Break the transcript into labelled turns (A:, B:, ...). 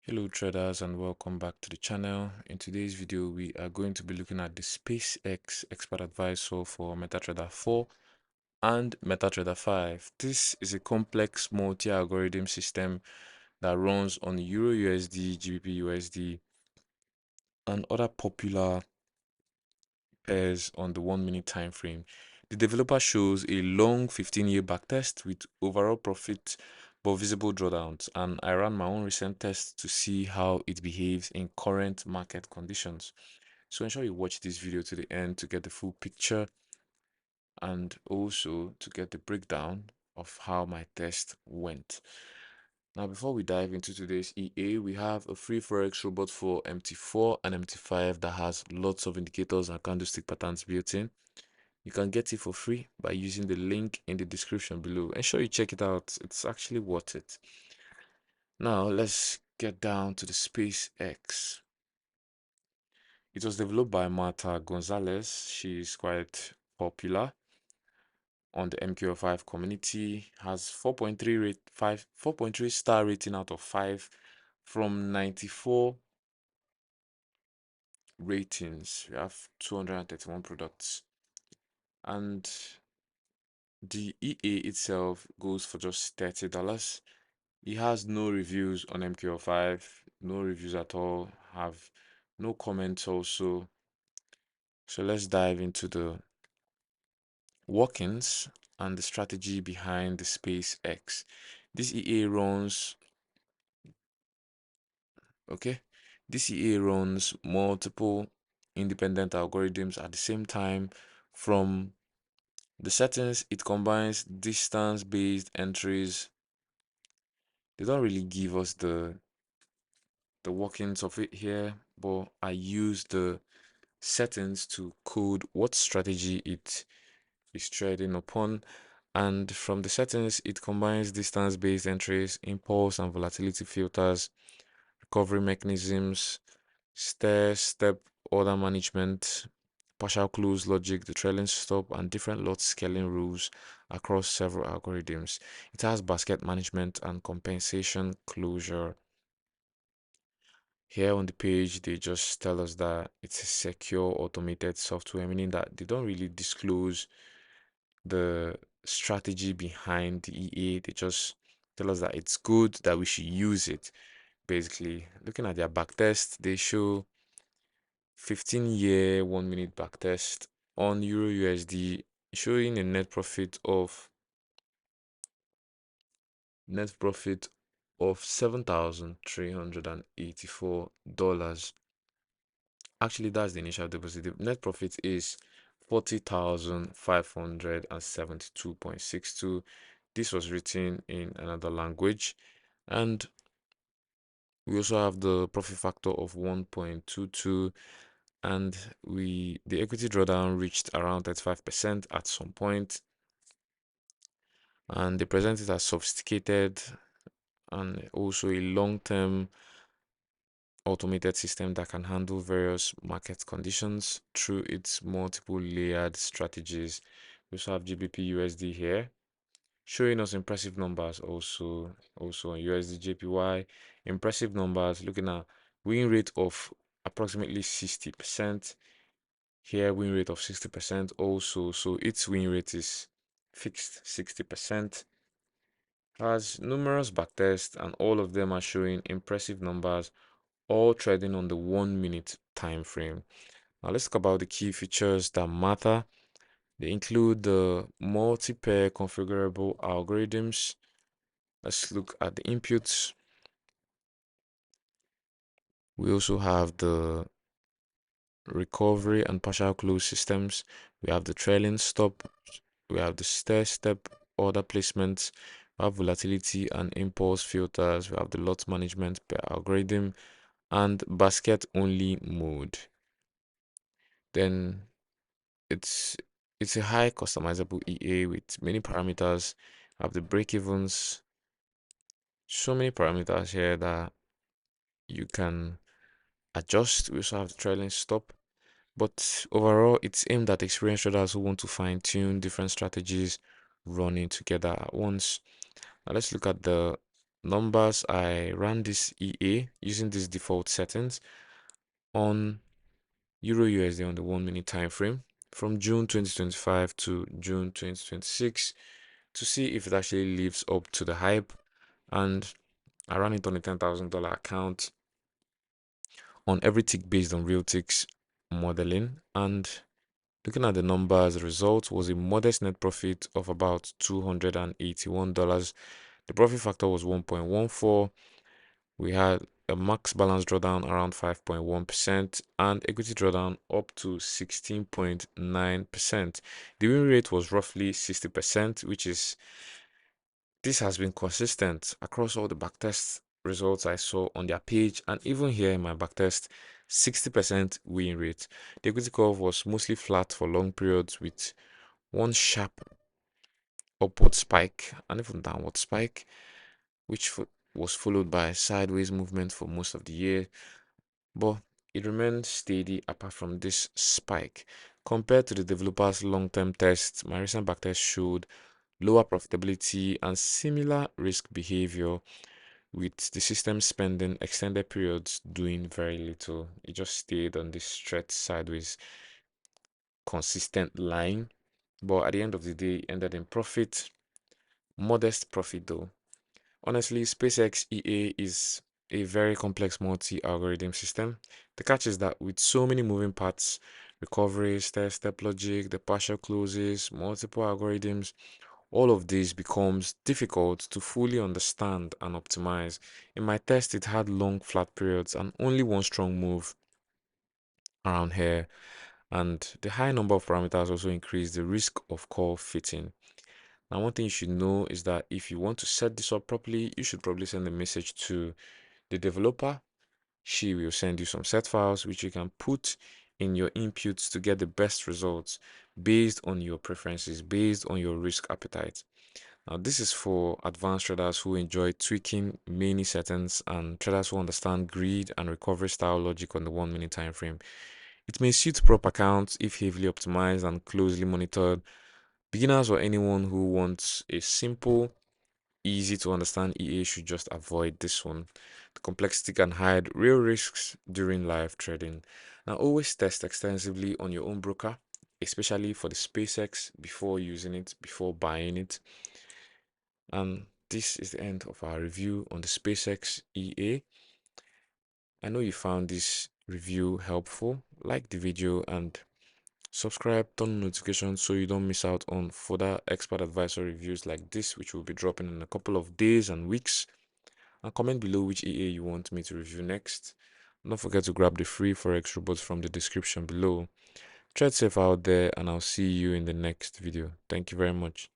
A: Hello traders and welcome back to the channel. In today's video we are going to be looking at the SpaceX expert advisor for MetaTrader 4 and MetaTrader 5. This is a complex multi-algorithm system that runs on EURUSD, GBP/USD and other popular pairs on the 1 minute time frame. The developer shows a long 15-year backtest with overall profit but visible drawdowns, and I ran my own recent test to see how it behaves in current market conditions. So ensure you watch this video to the end to get the full picture and also to get the breakdown of how my test went. Now, before we dive into today's EA, we have a free Forex robot for MT4 and MT5 that has lots of indicators and candlestick patterns built in. You can get it for free by using the link in the description below. Ensure you check it out. It's actually worth it. Now, let's get down to the SpaceX. It was developed by Marta Gonzalez. She's quite popular on the MQ5 community, has 4.3 star rating out of 5 from 94 ratings. We have 231 products, and the EA itself goes for just $30. It has no reviews on MQ5, no reviews at all, have no comments also. So let's dive into the workings and the strategy behind the SpaceX. This EA runs, okay, this EA runs multiple independent algorithms at the same time. From the settings, it combines distance-based entries. They don't really give us the workings of it here, but I use the settings to code what strategy it is trading upon. And from the settings, it combines distance-based entries, impulse and volatility filters, recovery mechanisms, step order management, partial close logic, the trailing stop, and different lot scaling rules across several algorithms. It has basket management and compensation closure. Here on the page, they just tell us that it's a secure automated software, meaning that they don't really disclose the strategy behind the EA. They just tell us that it's good, that we should use it. Basically, looking at their backtest, they show 15-year 1 minute backtest on EURUSD, showing a net profit of $7,384. Actually, that's the initial deposit. The net profit is 40,572.62. This was written in another language, and we also have the profit factor of 1.22, and the equity drawdown reached around 35% at some point, and they present it as sophisticated and also a long-term automated system that can handle various market conditions through its multiple layered strategies. We also have GBP USD here, showing us impressive numbers also on USD JPY. Impressive numbers, looking at win rate of approximately 60%. Here, win rate of 60% also. So its win rate is fixed 60%. Has numerous backtests, and all of them are showing impressive numbers, all trading on the 1 minute time frame. Now let's talk about the key features that matter. They include the multi-pair configurable algorithms. Let's look at the inputs. We also have the recovery and partial close systems. We have the trailing stop. We have the stair-step order placements. We have volatility and impulse filters. We have the lot management per algorithm and basket only mode. Then it's it's a high customizable EA with many parameters. We have the break-evens, so many parameters here that you can adjust. We also have the trailing stop. But overall, it's aimed at experienced traders who want to fine-tune different strategies running together at once. Now let's look at the numbers, I ran this EA using these default settings on Euro USD on the 1 minute time frame from June 2025 to June 2026 to see if it actually lives up to the hype. And I ran it on a $10,000 account on every tick based on real ticks modeling. And looking at the numbers, the result was a modest net profit of about $281. The profit factor was 1.14. We had a max balance drawdown around 5.1% and equity drawdown up to 16.9%. The win rate was roughly 60%, which is this has been consistent across all the backtest results I saw on their page, and even here in my backtest, 60% win rate. The equity curve was mostly flat for long periods with one sharp upward spike and even downward spike, which was followed by a sideways movement for most of the year, but it remained steady apart from this spike. Compared to the developer's long-term test, my recent backtest showed lower profitability and similar risk behavior, with the system spending extended periods doing very little. It just stayed on this straight sideways consistent line, but at the end of the day ended in profit. Modest profit though. Honestly, SpaceX EA is a very complex multi-algorithm system. The catch is that with so many moving parts, recovery, step logic, the partial closes, multiple algorithms, all of this becomes difficult to fully understand and optimize. In my test, it had long flat periods and only one strong move around here, and the high number of parameters also increased the risk of call fitting. Now, one thing you should know is that if you want to set this up properly, you should probably send a message to the developer. She will send you some set files which you can put in your inputs to get the best results based on your preferences, based on your risk appetite. Now, this is for advanced traders who enjoy tweaking many settings and traders who understand greed and recovery style logic on the 1 minute time frame. It may suit prop accounts if heavily optimized and closely monitored. Beginners or anyone who wants a simple, easy to understand EA should just avoid this one. The complexity can hide real risks during live trading. Now, always test extensively on your own broker, especially for the SpaceX, before using it, before buying it. And this is the end of our review on the SpaceX EA. I know you found this review helpful. Like the video and subscribe, turn on notifications so you don't miss out on further expert advisor reviews like this, which will be dropping in a couple of days and weeks. And comment below which EA you want me to review next. Don't forget to grab the free Forex robots from the description below. Trade safe out there, and I'll see you in the next video. Thank you very much.